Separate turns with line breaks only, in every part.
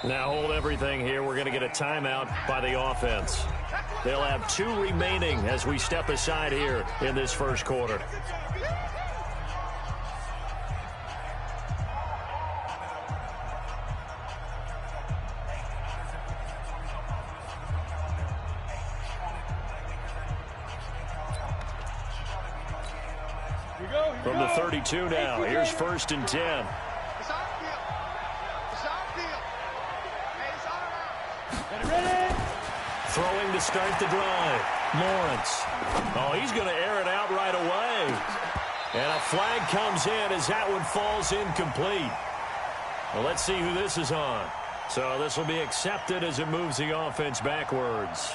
Now hold everything here. We're going to get a timeout by the offense. They'll have 2 remaining as we step aside here in this first quarter. From the 32 now, here's 1st and 10. Throwing to start the drive. Lawrence. Oh, he's going to air it out right away. And a flag comes in as that one falls incomplete. Well, let's see who this is on. So this will be accepted as it moves the offense backwards.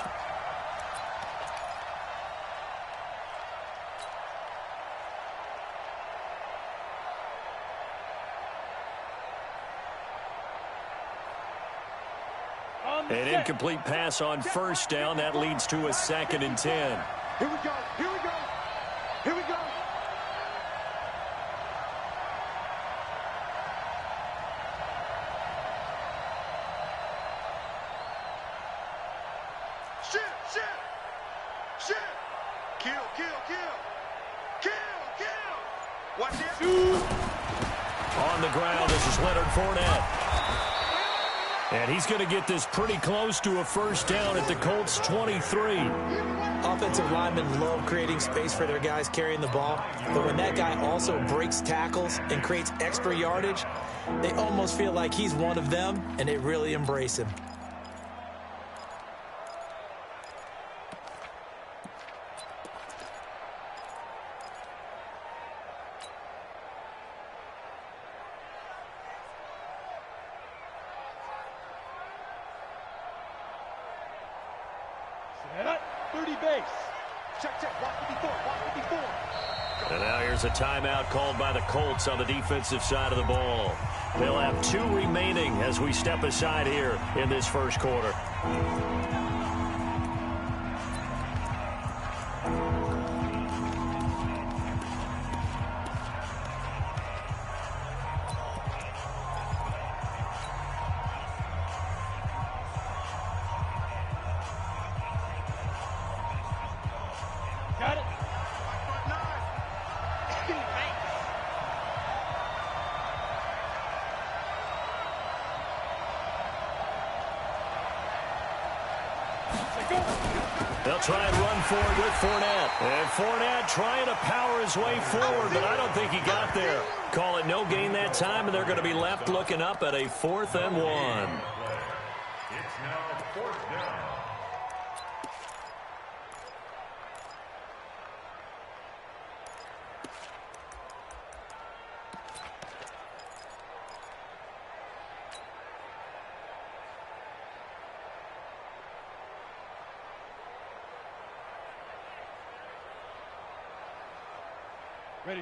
An incomplete pass on 1st down. That leads to a 2nd and 10.
Here we go. Here we go. Here we go. Shit, shit. Shit. Kill, kill, kill. Kill, kill. Watch it.
On the ground, this is Leonard Fournette. And he's going to get this pretty close to a 1st down at the Colts' 23.
Offensive linemen love creating space for their guys carrying the ball. But when that guy also breaks tackles and creates extra yardage, they almost feel like he's one of them, and they really embrace him.
And now here's a timeout called by the Colts on the defensive side of the ball. They'll have 2 remaining as we step aside here in this first quarter.
Got it.
They'll try and run forward with Fournette. And Fournette trying to power his way forward, but I don't think he got there. Call it no gain that time, and they're going to be left looking up at a 4th and 1.
It's now 4th down.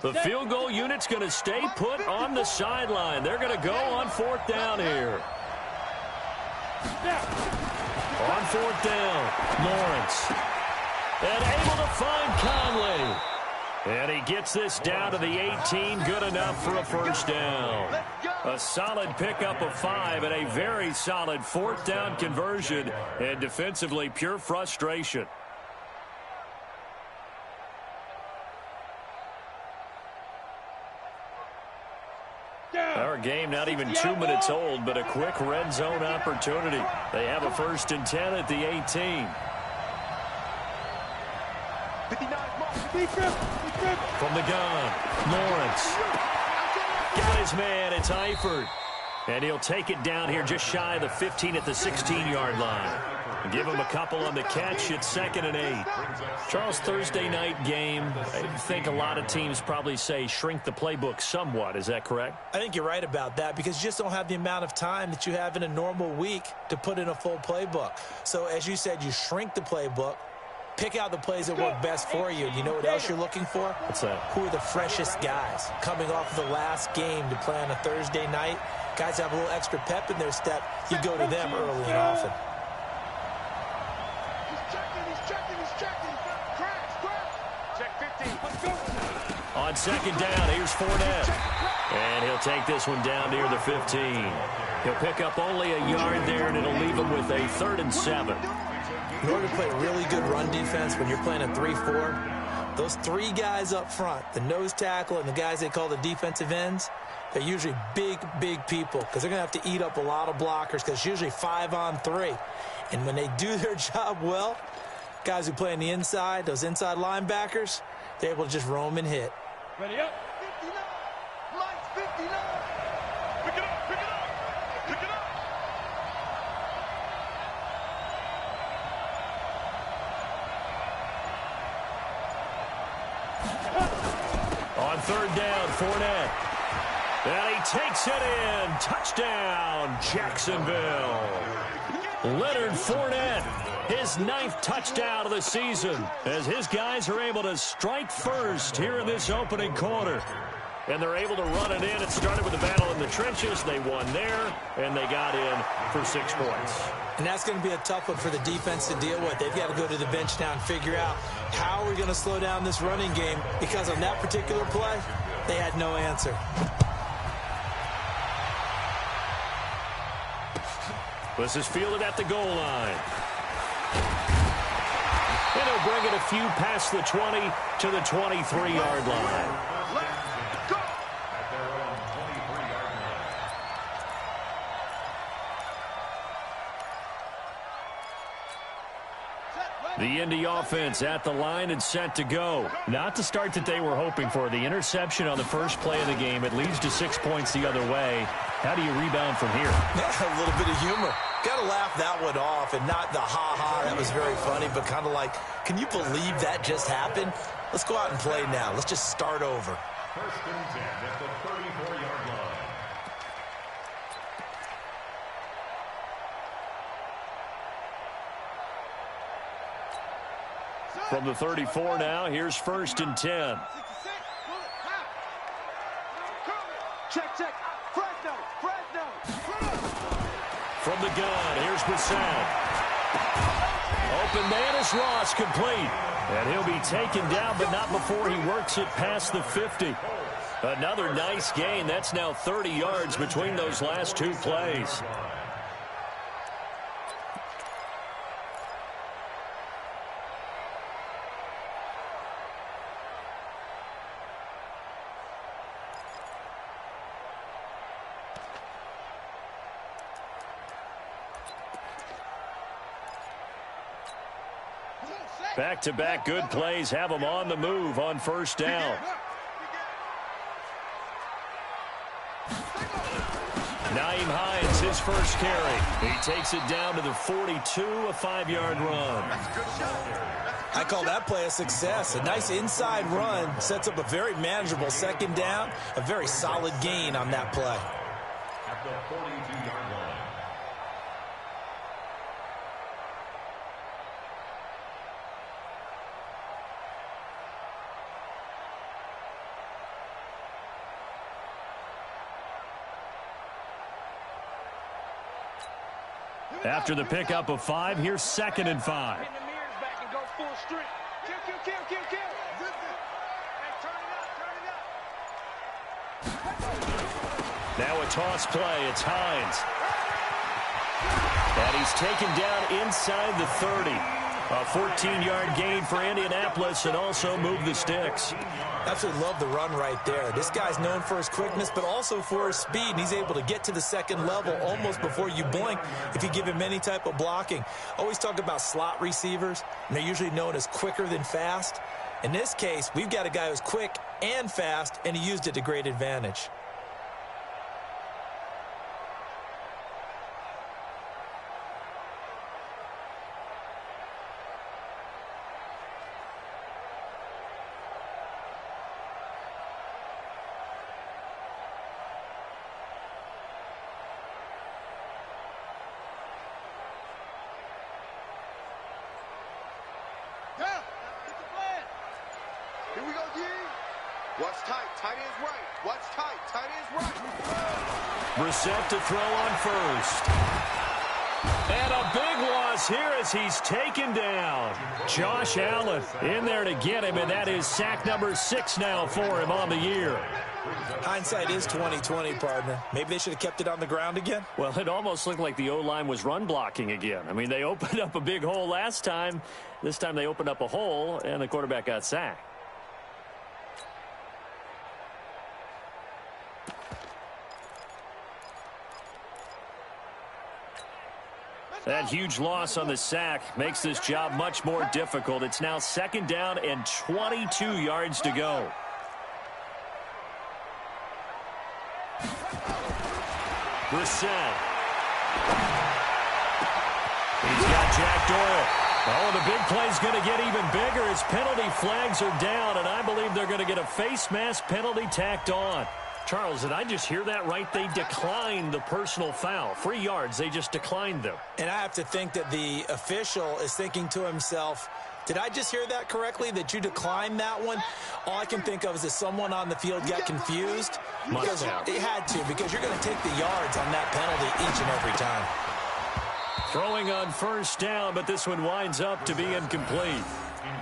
The field goal unit's going to stay put on the sideline. They're going to go on 4th down here. On 4th down, Lawrence. And able to find Conley. And he gets this down to the 18, good enough for a 1st down. A solid pickup of 5 and a very solid 4th down conversion. And defensively, pure frustration. Our game not even 2 minutes old, but a quick red zone opportunity. They have a 1st and 10 at the 18. From the gun, Lawrence. Got his man, it's Eifert. And he'll take it down here just shy of the 15 at the 16-yard line. Give him a couple on the catch. It's 2nd and 8. Charles, Thursday night game, I think a lot of teams probably say shrink the playbook somewhat. Is that correct?
I think you're right about that because you just don't have the amount of time that you have in a normal week to put in a full playbook. So as you said, you shrink the playbook, pick out the plays that work best for you. You know what else you're looking for?
What's that?
Who are the freshest guys coming off of the last game to play on a Thursday night? Guys have a little extra pep in their step. You go to them early and often.
On on second down. Here's Fournette. And he'll take this one down near the 15. He'll pick up only a yard there, and it'll leave him with a 3rd and 7.
In order to play really good run defense when you're playing a 3-4, those 3 guys up front, the nose tackle and the guys they call the defensive ends, they're usually big, big people because they're going to have to eat up a lot of blockers because it's usually 5-on-3. And when they do their job well, guys who play on the inside, those inside linebackers, they're able to just roam and hit.
Ready up. 59. Lights 59. Pick it up. Pick it up. Pick it up.
On 3rd down, Fournette. And he takes it in. Touchdown, Jacksonville. Leonard Fournette, his 9th touchdown of the season, as his guys are able to strike first here in this opening quarter. And they're able to run it in. It started with a battle in the trenches. They won there, and they got in for 6 points.
And that's going to be a tough one for the defense to deal with. They've got to go to the bench now and figure out how are we going to slow down this running game, because on that particular play, they had no answer.
This is fielded at the goal line. And he'll bring it a few past the 20 to the 23-yard line.
Let's go.
At their own 23-yard line.
The Indy offense at the line and set to go. Not the start that they were hoping for. The interception on the first play of the game. It leads to 6 points the other way. How do you rebound from here?
A little bit of humor. Got to laugh that one off, and not the ha-ha, that was very funny, but kind of like, can you believe that just happened? Let's go out and play now. Let's just start over.
1st and 10 at the 34-yard line.
From the 34 now, here's 1st and 10.
Check, check. Fresno.
From the gun, here's Brissett. Open man is Ross, complete. And he'll be taken down, but not before he works it past the 50. Another nice gain. That's now 30 yards between those last 2 plays. Back-to-back good plays have them on the move on 1st down. Nyheim Hines, his first carry. He takes it down to the 42, a 5-yard run.
I call that play a success. A nice inside run sets up a very manageable 2nd down, a very solid gain on that play.
At the 42-yard line.
After the pickup of 5, here's 2nd and 5.
Pin the mirrors back and go full strength. Kill. Hey,
Now a toss play. It's Hines. And he's taken down inside the 30. A 14-yard gain for Indianapolis, and also move the sticks.
Absolutely love the run right there. This guy's known for his quickness, but also for his speed, and he's able to get to the 2nd level almost before you blink if you give him any type of blocking. Always talk about slot receivers, and they're usually known as quicker than fast. In this case, we've got a guy who's quick and fast, and he used it to great advantage.
Here we go, D. Watch tight. Tight ends right. Watch tight. Tight ends right.
Brissett to throw on 1st. And a big one. across here as he's taken down. Josh Allen in there to get him, and that is sack number 6 now for him on the year.
Hindsight is 20/20, partner. Maybe they should have kept it on the ground again.
Well, it almost looked like the O-line was run blocking again. I mean, they opened up a big hole last time. This time they opened up a hole, and the quarterback got sacked. That huge loss on the sack makes this job much more difficult. It's now 2nd down and 22 yards to go. Brissett. He's got Jack Doyle. Oh, the big play's going to get even bigger as penalty flags are down, and I believe they're going to get a face mask penalty tacked on. Charles, did I just hear that right? They declined the personal foul. 3 yards, they just declined them.
And I have to think that the official is thinking to himself, did I just hear that correctly, that you declined that one? All I can think of is that someone on the field got confused. Because it had to, because you're going to take the yards on that penalty each and every time.
Throwing on 1st down, but this one winds up to be incomplete.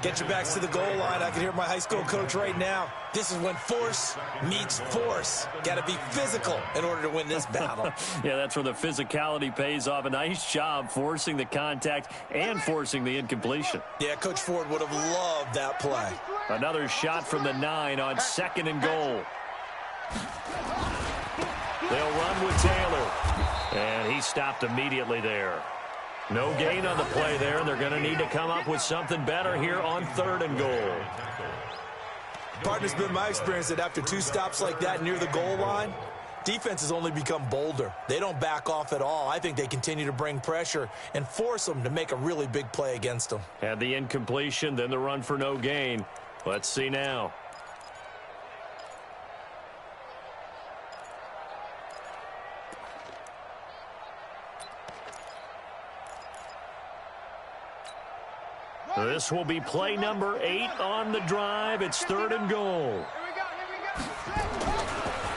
Get your backs to the goal line. I can hear my high school coach right now. This is when force meets force. Got to be physical in order to win this battle.
Yeah, that's where the physicality pays off. A nice job forcing the contact and forcing the incompletion.
Yeah, Coach Ford would have loved that play.
Another shot from the 9 on 2nd and goal. They'll run with Taylor. And he stopped immediately there. No gain on the play there, and they're going to need to come up with something better here on 3rd and goal.
Partner's been my experience that after 2 stops like that near the goal line, defense has only become bolder. They don't back off at all. I think they continue to bring pressure and force them to make a really big play against them.
Had the incompletion, then the run for no gain. Let's see now. This will be play number 8 on the drive. It's 3rd and goal.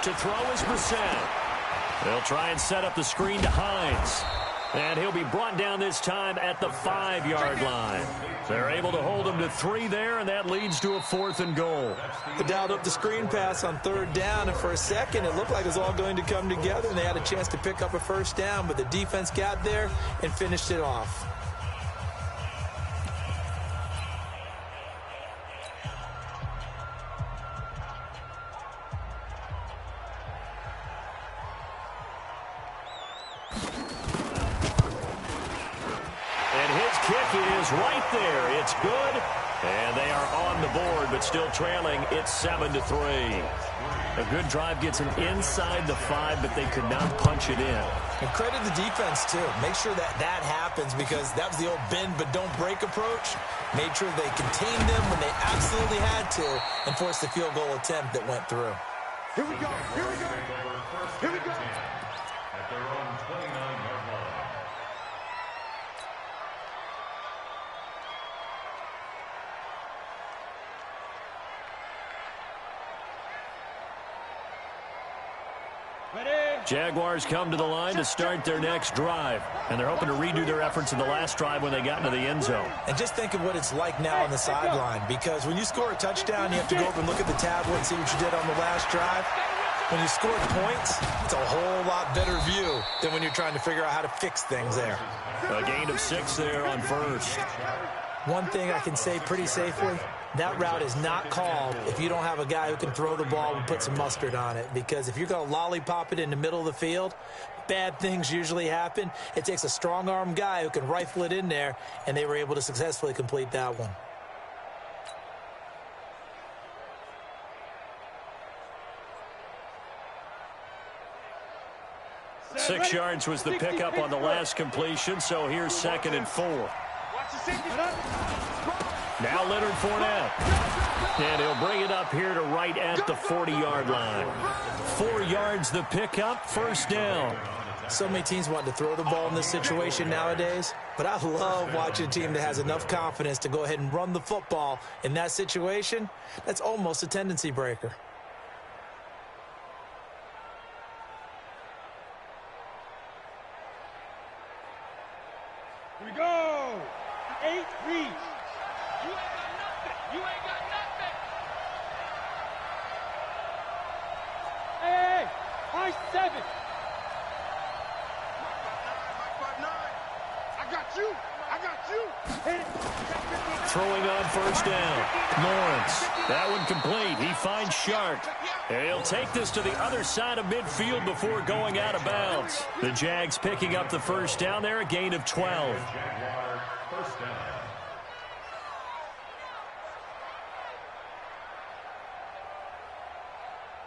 To throw is Brissett. They'll try and set up the screen to Hines. And he'll be brought down this time at the 5-yard line. They're able to hold him to 3 there, and that leads to a 4th and goal.
They dialed up the screen pass on 3rd down, and for a second it looked like it was all going to come together, and they had a chance to pick up a 1st down, but the defense got there and finished it off.
Right there. It's good. And they are on the board, but still trailing. It's 7-3. A good drive gets them inside the 5, but they could not punch it in.
And credit the defense, too. Make sure that that happens, because that was the old bend but don't break approach. Made sure they contained them when they absolutely had to and forced the field goal attempt that went through.
Here we go. Here we go. Here we go.
At their own 29-yard line.
Jaguars come to the line to start their next drive, and they're hoping to redo their efforts in the last drive when they got into the end zone.
And just think of what it's like now on the sideline, because when you score a touchdown, you have to go up and look at the tablet and see what you did on the last drive. When you score points, it's a whole lot better view than when you're trying to figure out how to fix things there.
A gain of 6 there on 1st.
One thing I can say pretty safely, that route is not called if you don't have a guy who can throw the ball and put some mustard on it. Because if you're going to lollipop it in the middle of the field, bad things usually happen. It takes a strong-arm guy who can rifle it in there, and they were able to successfully complete that one.
Six yards was the pickup on the last completion, so here's 2nd and 4. Now Leonard Fournette. And he'll bring it up here to right at the 40-yard line. 4 yards the pickup, 1st down.
So many teams want to throw the ball in this situation nowadays, but I love watching a team that has enough confidence to go ahead and run the football in that situation. That's almost a tendency breaker.
Here we go. Reed. You ain't got nothing. You ain't got nothing. Hey, I 7. I got you. I got you. Hit it.
Throwing on first down. Lawrence. That one complete. He finds Shark. And he'll take this to the other side of midfield before going out of bounds. The Jags picking up the first down there, a gain of 12.
Jaguar first down.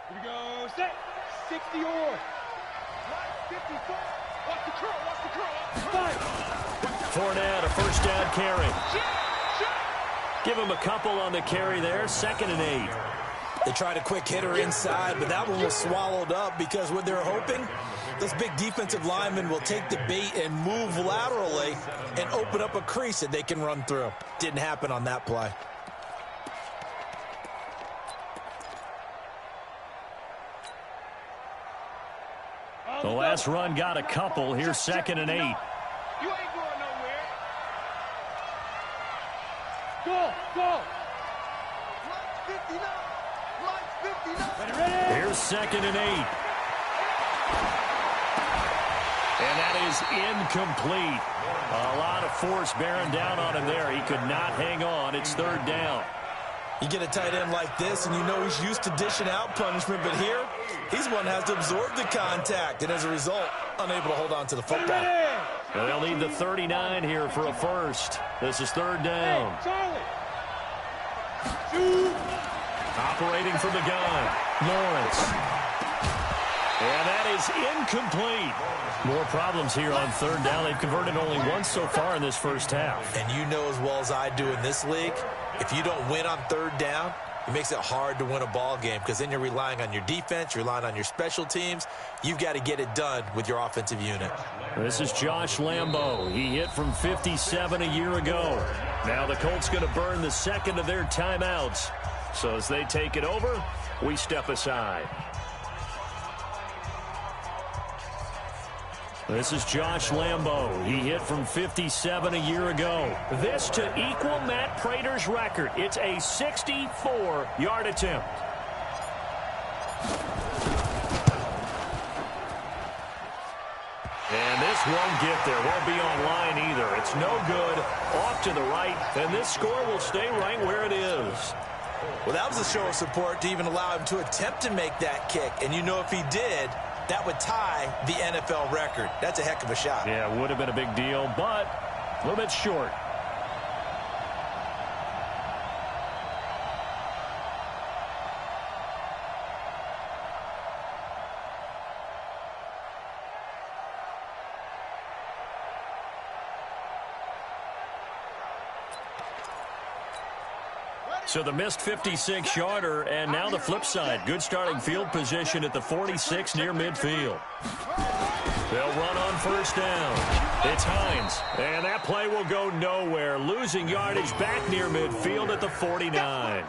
Here we go. Set. 60 or. 54. Watch the curl. Watch the curl. Five.
Fournette, a first down carry. Give him a couple on the carry there. 2nd and 8.
They tried a quick hitter inside, but that one was swallowed up because what they're hoping, those big defensive linemen will take the bait and move laterally and open up a crease that they can run through. Didn't happen on that play.
The last run got a couple. Here's 2nd and 8.
You ain't going nowhere. Go, go. 59.
Here's 2nd and 8. And that is incomplete. A lot of force bearing down on him there. He could not hang on. It's 3rd down.
You get a tight end like this, and you know he's used to dishing out punishment, but here, he's one that has to absorb the contact, and as a result, unable to hold on to the football.
They'll need the 39 here for a first. This is 3rd down. Operating from the gun, Lawrence. And that is incomplete. More problems here on 3rd down. They've converted only once so far in this first half.
And you know as well as I do in this league, if you don't win on 3rd down, it makes it hard to win a ball game because then you're relying on your defense, you're relying on your special teams. You've got to get it done with your offensive unit.
This is Josh Lambo. He hit from 57 a year ago. Now the Colts going to burn the 2nd of their timeouts. So as they take it over, we step aside. This is Josh Lambo. He hit from 57 a year ago. This to equal Matt Prater's record. It's a 64-yard attempt. And this won't get there. Won't be online either. It's no good. Off to the right. And this score will stay right where it is.
Well, that was a show of support to even allow him to attempt to make that kick. And you know if he did, that would tie the NFL record. That's a heck of a shot.
Yeah, it would have been a big deal, but a little bit short. So the missed 56-yarder, and now the flip side. Good starting field position at the 46 near midfield. They'll run on first down. It's Hines, and that play will go nowhere. Losing yardage back near midfield at the 49.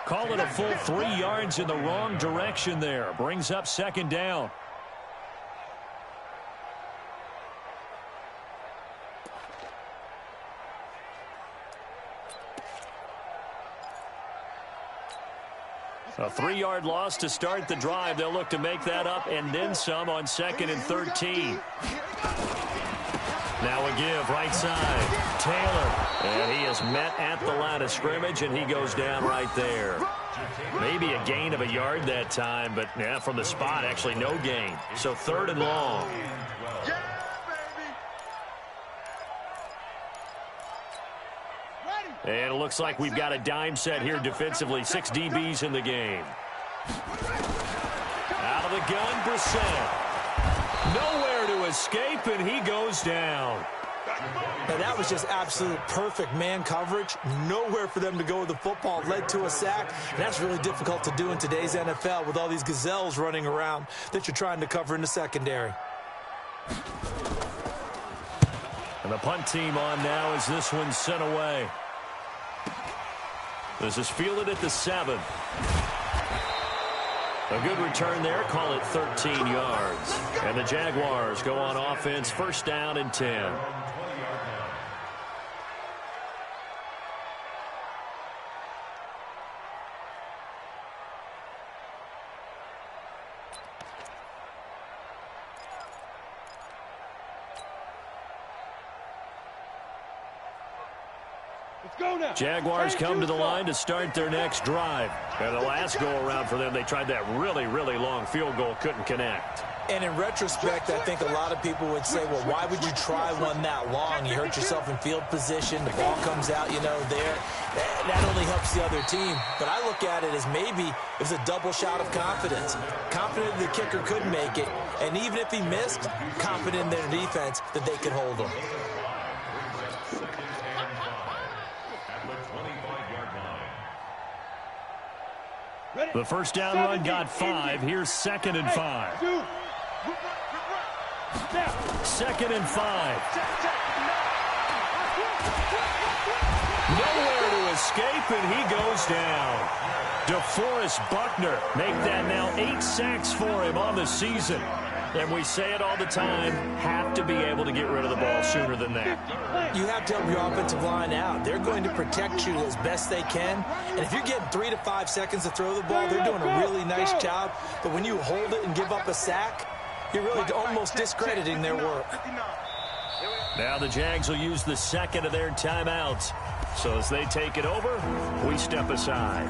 Call it a full 3 yards in the wrong direction there. Brings up 2nd down. A 3-yard loss to start the drive. They'll look to make that up and then some on 2nd and 13. Now a give right side. Taylor. And he is met at the line of scrimmage, and he goes down right there. Maybe a gain of a yard that time, but yeah, from the spot, actually no gain. So 3rd and long. And it looks like we've got a dime set here defensively. 6 DBs in the game. Out of the gun, Brissett. Nowhere to escape, and he goes down.
Now that was just absolute perfect man coverage. Nowhere for them to go with the football. Led to a sack. And that's really difficult to do in today's NFL with all these gazelles running around that you're trying to cover in the secondary.
And the punt team on now as this one's sent away. This is fielded at the 7. A good return there. Call it 13 yards. And the Jaguars go on offense. First down and 10.
Let's go now.
Jaguars come to the line to start their next drive. And the last go-around for them, they tried that really, really long field goal, couldn't connect.
And in retrospect, I think a lot of people would say, well, why would you try one that long? You hurt yourself in field position. The ball comes out, there. That only helps the other team. But I look at it as maybe it was a double shot of confidence. Confident the kicker could make it. And even if he missed, confident in their defense that they could hold him.
The first down run got 5. Here's 2nd and 5. 2nd and 5. Nowhere to escape, and he goes down. DeForest Buckner make that now 8 sacks for him on the season. And we say it all the time, have to be able to get rid of the ball sooner than that.
You have to help your offensive line out. They're going to protect you as best they can. And if you're getting 3 to 5 seconds to throw the ball, they're doing a really nice job. But when you hold it and give up a sack, you're really almost discrediting their work.
Now the Jags will use the second of their timeouts. So as they take it over, we step aside.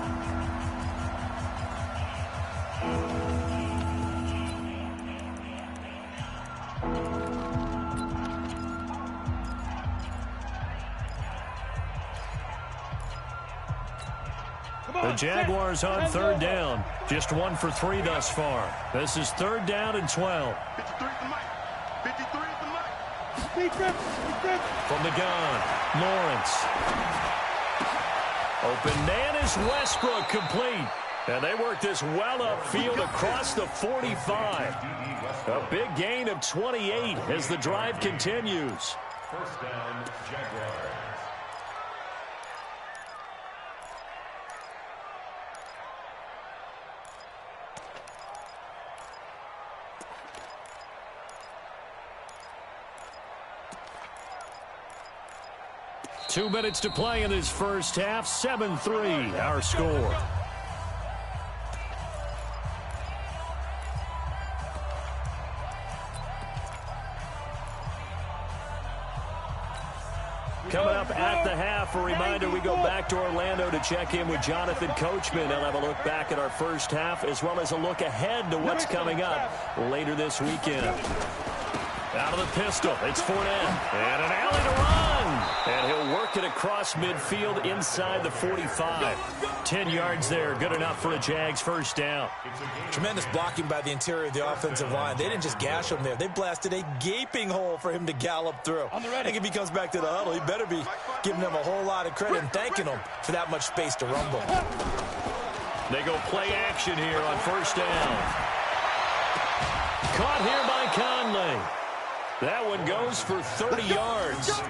The Jaguars on 3rd down. Just 1 for 3 thus far. This is 3rd down and 12.
53 at the mic. 53 at the mic.
From the gun, Lawrence. Open man is Westbrook, complete. And they work this well upfield across the 45. A big gain of 28 as the drive continues.
First down, Jaguars.
Two minutes to play in this first half. 7-3, our score. Coming up at the half, a reminder, we go back to Orlando to check in with Jonathan Coachman. He'll have a look back at our first half as well as a look ahead to what's coming up later this weekend. Out of the pistol, it's Fournette. And an alley to run. And he'll work it across midfield inside the 45. 10 yards there, good enough for a Jags first down.
Tremendous blocking by the interior of the offensive line. They didn't just gash him there. They blasted a gaping hole for him to gallop through. I think if he comes back to the huddle, he better be giving them a whole lot of credit and thanking them for that much space to rumble.
They go play action here on first down. Caught here by Conley. That one goes for 30 yards.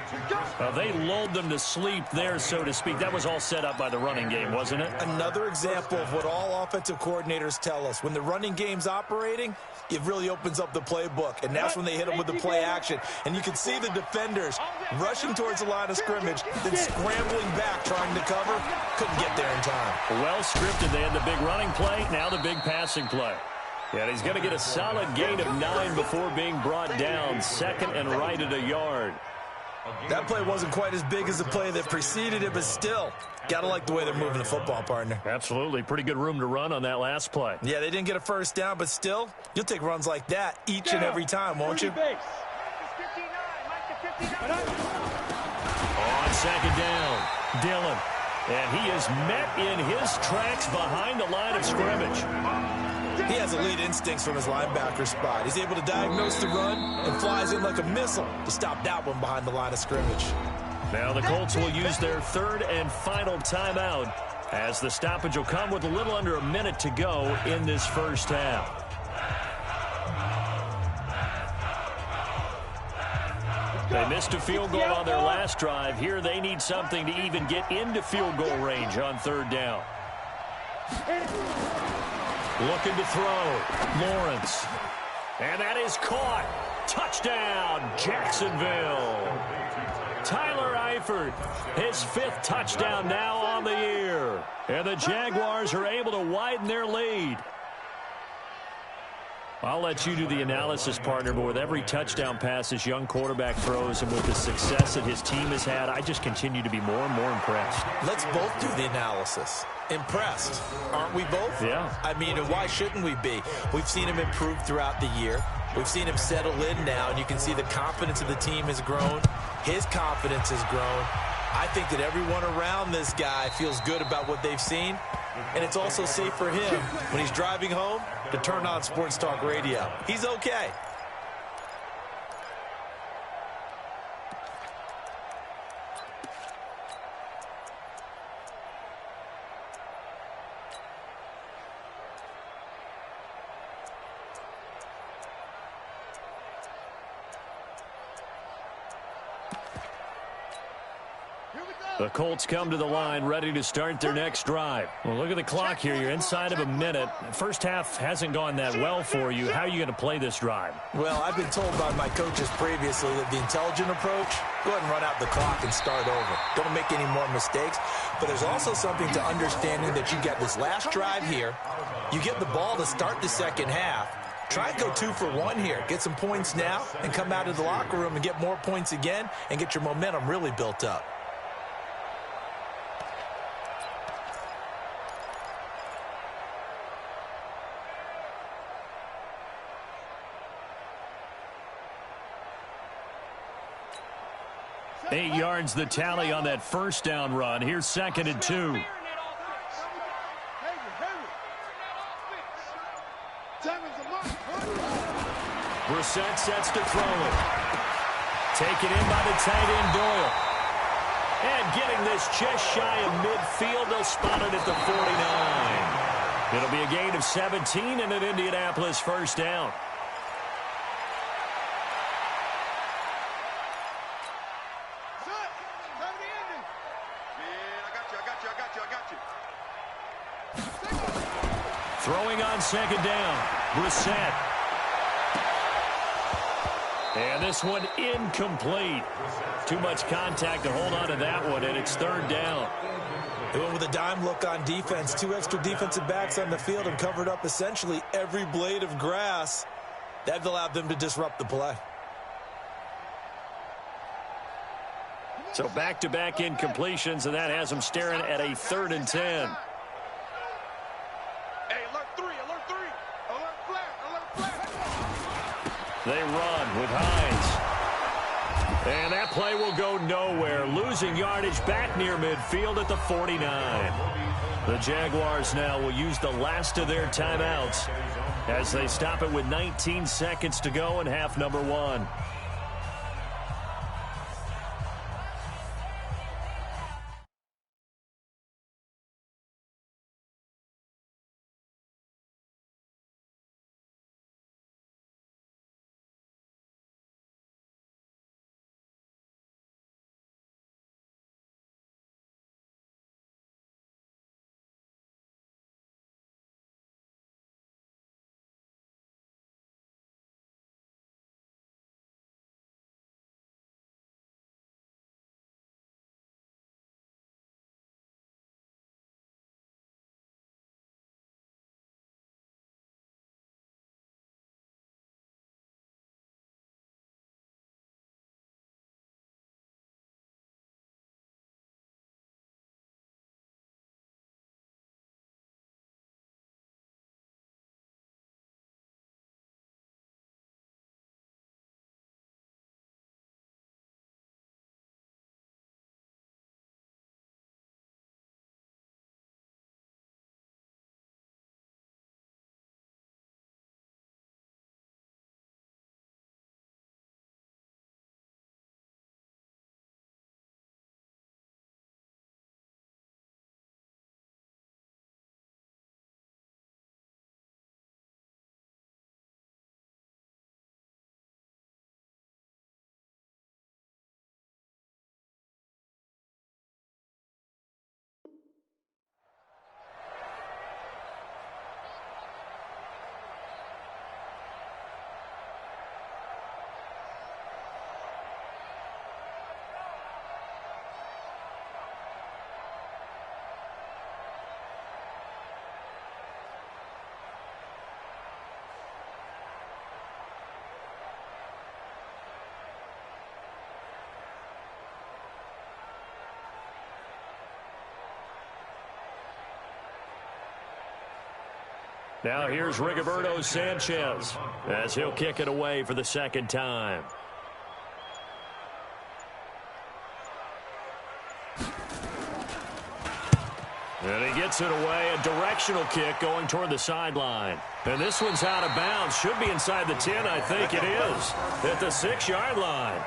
They lulled them to sleep there, so to speak. That was all set up by the running game, wasn't it?
Another example of what all offensive coordinators tell us. When the running game's operating, it really opens up the playbook. And that's when they hit them with the play action. And you can see the defenders rushing towards the line of scrimmage, then scrambling back, trying to cover. Couldn't get there in time.
Well scripted. They had the big running play, now the big passing play. And he's going to get a solid gain of 9 before being brought down. 2nd and right at a yard.
That play wasn't quite as big as the play that preceded it, but still, got to like the way they're moving the football, partner.
Absolutely. Pretty good room to run on that last play.
Yeah, they didn't get a first down, but still, you'll take runs like that each and every time, won't you?
On 2nd down, Dillon. And he is met in his tracks behind the line of scrimmage.
He has elite instincts from his linebacker spot. He's able to diagnose the run and flies in like a missile to stop that one behind the line of scrimmage.
Now the Colts will use their 3rd and final timeout as the stoppage will come with a little under a minute to go in this first half. They missed a field goal on their last drive. Here they need something to even get into field goal range on 3rd down. Looking to throw. Lawrence. And that is caught. Touchdown, Jacksonville. Tyler Eifert, his 5th touchdown now on the year. And the Jaguars are able to widen their lead. I'll let you do the analysis, partner, but with every touchdown pass this young quarterback throws and with the success that his team has had, I just continue to be more and more impressed.
Let's both do the analysis. Impressed, aren't we both?
Yeah.
I mean, why shouldn't we be? We've seen him improve throughout the year. We've seen him settle in now, and you can see the confidence of the team has grown. His confidence has grown. I think that everyone around this guy feels good about what they've seen, and it's also safe for him when he's driving home to turn on Sports Talk Radio. He's okay.
The Colts come to the line, ready to start their next drive. Well, look at the clock here. You're inside of a minute. First half hasn't gone that well for you. How are you going to play this drive?
Well, I've been told by my coaches previously that the intelligent approach, go ahead and run out the clock and start over. Don't make any more mistakes. But there's also something to understanding that you get this last drive here. You get the ball to start the second half. Try and go 2 for 1 here. Get some points now and come out of the locker room and get more points again and get your momentum really built up.
Eight yards the tally on that first down run. Here's 2nd and 2. Brissett sets to throw it. Taken in by the tight end Doyle. And getting this just shy of midfield. They'll spot it at the 49. It'll be a gain of 17 and an Indianapolis first down. Throwing on 2nd down. Brissett. And this one incomplete. Too much contact to hold on to that one, and it's 3rd down.
They went with a dime look on defense. 2 extra defensive backs on the field and covered up essentially every blade of grass. That allowed them to disrupt the play.
So back-to-back incompletions, and that has them staring at a 3rd and 10. They run with Hines. And that play will go nowhere. Losing yardage back near midfield at the 49. The Jaguars now will use the last of their timeouts as they stop it with 19 seconds to go in half number 1. Now here's Rigoberto Sanchez as he'll kick it away for the second time. And he gets it away, a directional kick going toward the sideline. And this one's out of bounds. Should be inside the 10, I think it is, at the 6-yard line.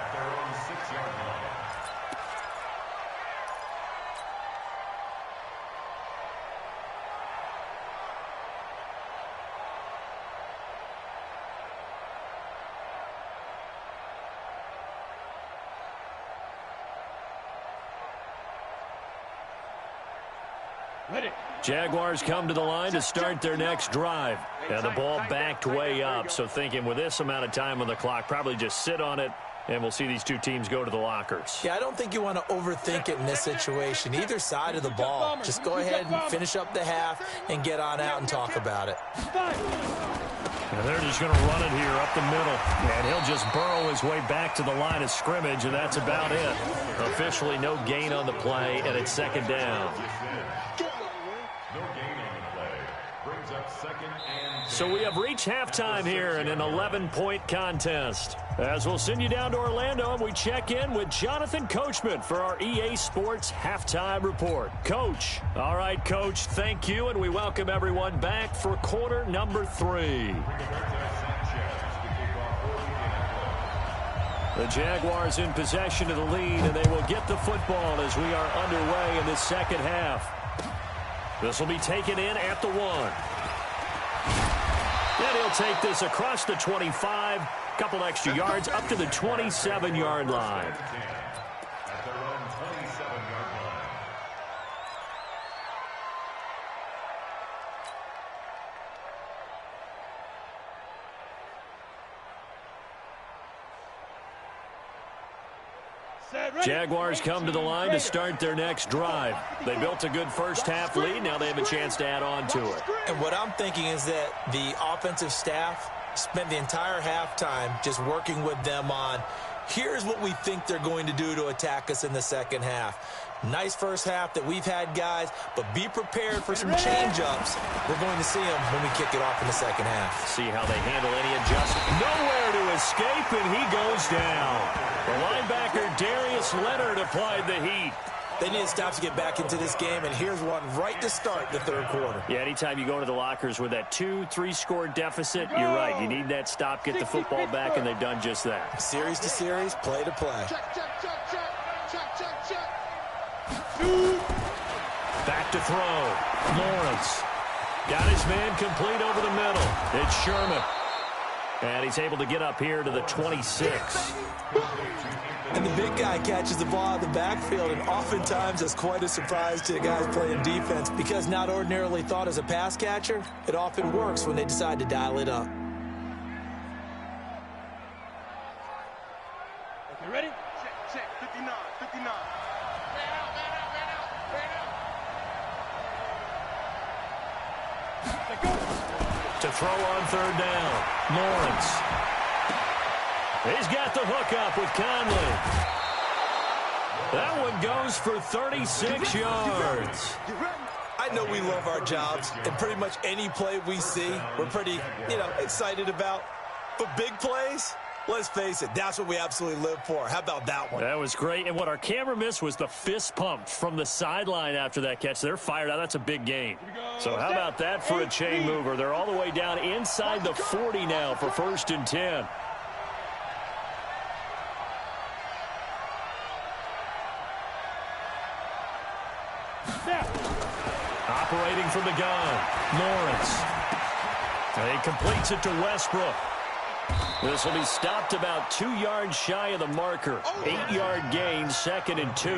Jaguars come to the line to start their next drive. And the ball backed way up, so thinking with this amount of time on the clock, probably just sit on it, and we'll see these two teams go to the lockers.
Yeah, I don't think you want to overthink it in this situation. Either side of the ball. Just go ahead and finish up the half and get on out and talk about it.
And they're just going to run it here up the middle. And he'll just burrow his way back to the line of scrimmage, and that's about it. Officially no gain on the play, and it's second down. So we have reached halftime here in an 11-point contest. As we'll send you down to Orlando, and we check in with Jonathan Coachman for our EA Sports Halftime Report. Coach. All right, Coach, thank you, and we welcome everyone back for quarter number 3. The Jaguars in possession of the lead, and they will get the football as we are underway in this second half. This will be taken in at the 1. And he'll take this across the 25, couple extra yards up to the 27-yard line. Jaguars come to the line to start their next drive. They built a good first-half lead. Now they have a chance to add on to it.
And what I'm thinking is that the offensive staff spent the entire halftime just working with them on, here's what we think they're going to do to attack us in the second half. Nice first half that we've had, guys, but be prepared for some change-ups. We're going to see them when we kick it off in the second half.
See how they handle any adjustment. Nowhere to escape, and he goes down. The linebacker, Darius Leonard, applied the heat.
They need to stop to get back into this game, and here's one right to start the third quarter.
Yeah, anytime you go to the lockers with that 2-3 score deficit, you're right. You need that stop, get the football back, and they've done just that.
Series to series, play to play.
Back to throw. Lawrence. Got his man complete over the middle. It's Sherman. And he's able to get up here to the 26.
And the big guy catches the ball out of the backfield, and oftentimes that's quite a surprise to the guys playing defense because not ordinarily thought as a pass catcher, it often works when they decide to dial it up.
Okay, ready? Check, 59, 59.
To throw on third down. Lawrence. He's got the hook up with Conley. That one goes for 36 yards.
I know we love our jobs, and pretty much any play we see, we're pretty, excited about. But big plays, let's face it, that's what we absolutely live for. How about that one?
That was great. And what our camera missed was the fist pump from the sideline after that catch. They're fired out. That's a big gain. So how about that for a chain mover? They're all the way down inside the 40 now for 1st and 10. Operating from the gun, Lawrence. And he completes it to Westbrook. This will be stopped about 2 yards shy of the marker. 8-yard gain, 2nd and 2.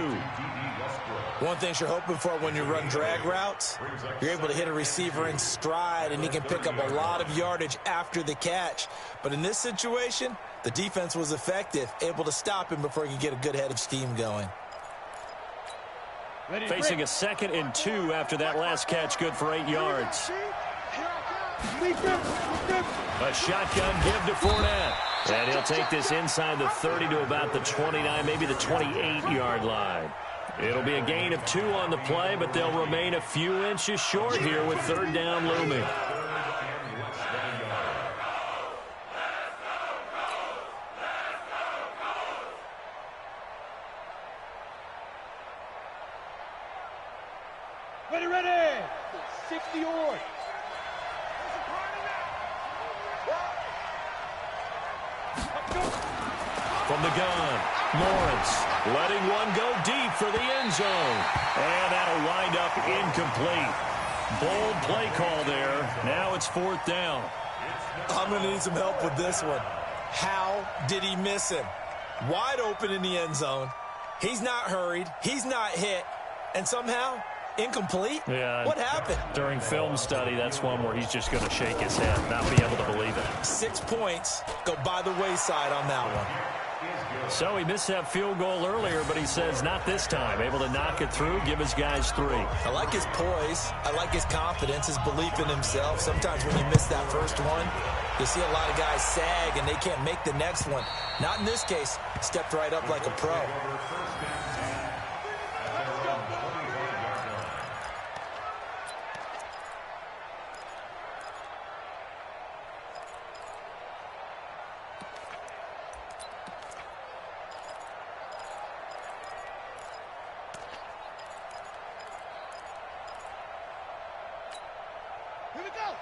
One thing you're hoping for when you run drag routes, you're able to hit a receiver in stride, and he can pick up a lot of yardage after the catch. But in this situation, the defense was effective, able to stop him before he could get a good head of steam going.
Facing a 2nd and 2 after that last catch, good for 8 yards. A shotgun give to Fournette. And he'll take this inside the 30 to about the 29, maybe the 28-yard line. It'll be a gain of 2 on the play, but they'll remain a few inches short here with third down looming.
60 yards.
From the gun, Lawrence letting one go deep for the end zone. And that'll wind up incomplete. Bold play call there. Now it's 4th down.
I'm going to need some help with this one. How did he miss him? Wide open in the end zone. He's not hurried. He's not hit. And somehow, incomplete?
Yeah.
What happened?
During film study, that's one where he's just going to shake his head, not be able to believe it.
6 points go by the wayside on that one.
So he missed that field goal earlier, but he says not this time. Able to knock it through, give his guys 3.
I like his poise. I like his confidence, his belief in himself. Sometimes when you miss that first one, you see a lot of guys sag and they can't make the next one. Not in this case. Stepped right up like a pro.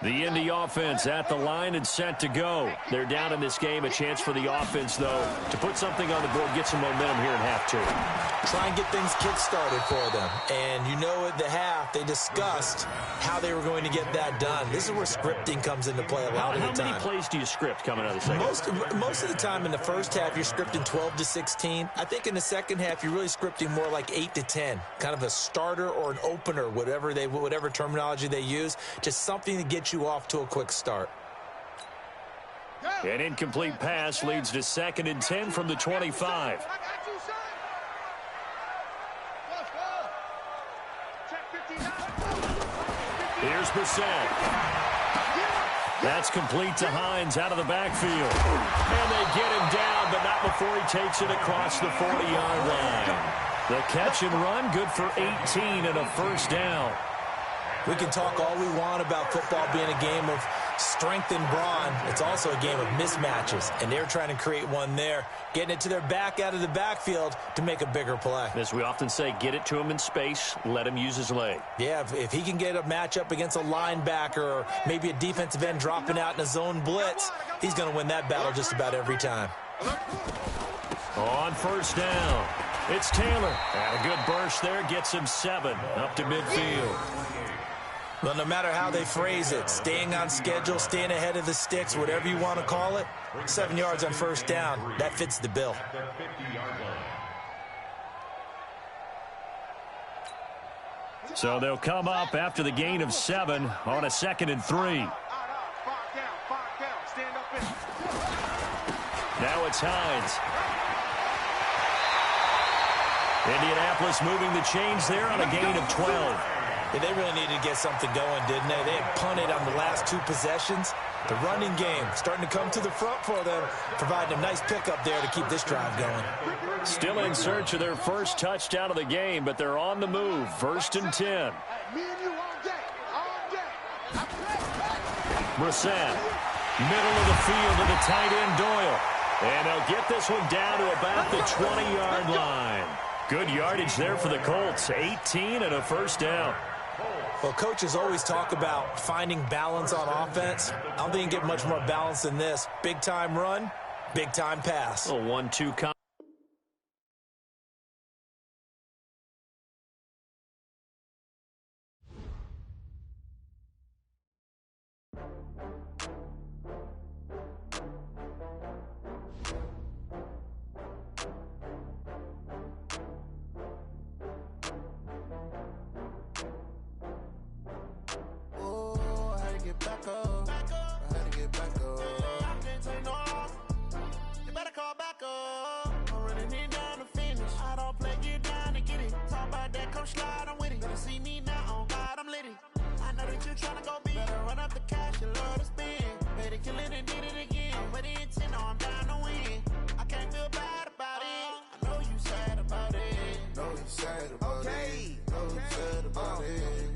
The Indy offense at the line and set to go. They're down in this game. A chance for the offense, though, to put something on the board, get some momentum here in half 2.
Try and get things kick-started for them. And you know at the half, they discussed how they were going to get that done. This is where scripting comes into play a lot of the time.
How many plays do you script coming out of the second?
Most of the time in the first half, you're scripting 12 to 16. I think in the second half, you're really scripting more like 8 to 10. Kind of a starter or an opener, whatever terminology they use. Just something to get you off to a quick start.
An incomplete pass leads to 2nd and 10 from the 25. Here's Brissett. That's complete to Hines out of the backfield. And they get him down, but not before he takes it across the 40-yard line. The catch and run, good for 18 and a first down.
We can talk all we want about football being a game of strength and brawn. It's also a game of mismatches, and they're trying to create one there, getting it to their back out of the backfield to make a bigger play.
As we often say, get it to him in space, let him use his leg.
Yeah, if he can get a matchup against a linebacker or maybe a defensive end dropping out in a zone blitz, he's going to win that battle just about every time.
On first down, it's Taylor. And a good burst there gets him 7 up to midfield.
Well, no matter how they phrase it, staying on schedule, staying ahead of the sticks, whatever you want to call it, 7 yards on first down, that fits the bill.
So they'll come up after the gain of 7 on a 2nd and 3. Now it's Hines. Indianapolis moving the chains there on a gain of 12.
Yeah, they really needed to get something going, didn't they? They had punted on the last 2 possessions. The running game starting to come to the front for them, providing a nice pickup there to keep this drive going.
Still in search of their first touchdown of the game, but they're on the move. 1st and 10. Brissett, middle of the field to the tight end Doyle. And they'll get this one down to about the 20-yard line. Good yardage there for the Colts. 18 and a first down.
Well, coaches always talk about finding balance on offense. I don't think you can get much more balance than this. Big-time run, big-time pass.
A 1-2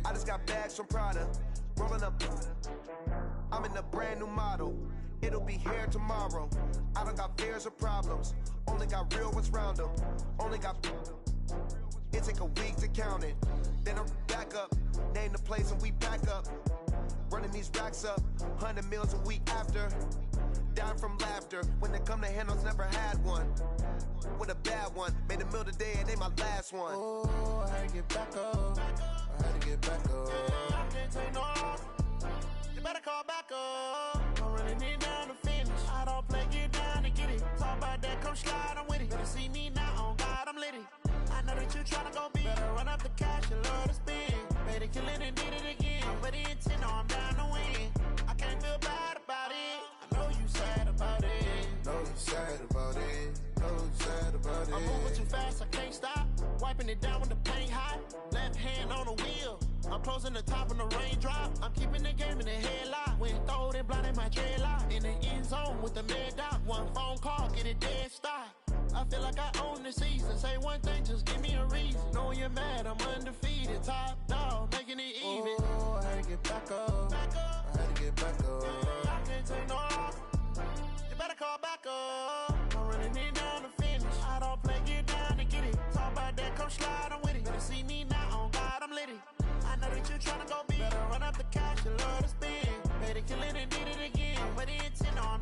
I just got bags from Prada, rolling up. I'm in a brand new model. It'll be here tomorrow. I don't got fears or problems. Only got real ones round them. Only got It take a week to count it. Then I'm back up, name the place and we back up. Running these racks up, 100 meals a week after. Dying from laughter, when they come to handles, never had one. With a bad one, made a meal today and they my last one.
Oh, I had to get back up, I had to get back up.
I can't take no loss, you better call back up. I'm running it down to finish, I don't play, get down to get it. Talk about that, come slide, I'm with it. Better see me now, on God, I'm litty. I know that you tryna go big, better run up the cash, you love to spend. Made it, kill it and did it again, but the intent, no, I'm down to win. I can't feel bad about it, I know you sad about it.
Know you sad about it, know you sad about it.
I'm moving too fast, I can't stop. Wiping it down when the paint hot. Left hand on the wheel. I'm closing the top when the raindrop. I'm keeping the game in the headlock. When throwed and blinded my dreadlock. In the end zone with the mad dot. One phone call, get it dead stop. I feel like I own the season. Say one thing, just give me a reason. Knowing you're mad, I'm undefeated. Top dog, making it even.
Oh, I had to get back up, I had to get back up.
I can't take no loss, you better call back up. I'm running it down to finish, I don't play, get down to get it. Talk about that, come slide, I'm with it. Better see me now, on God, I'm litty. I know that you tryna go big, better run up the cash, you love to spend. Better kill it and did it again, but the intent, no, I'm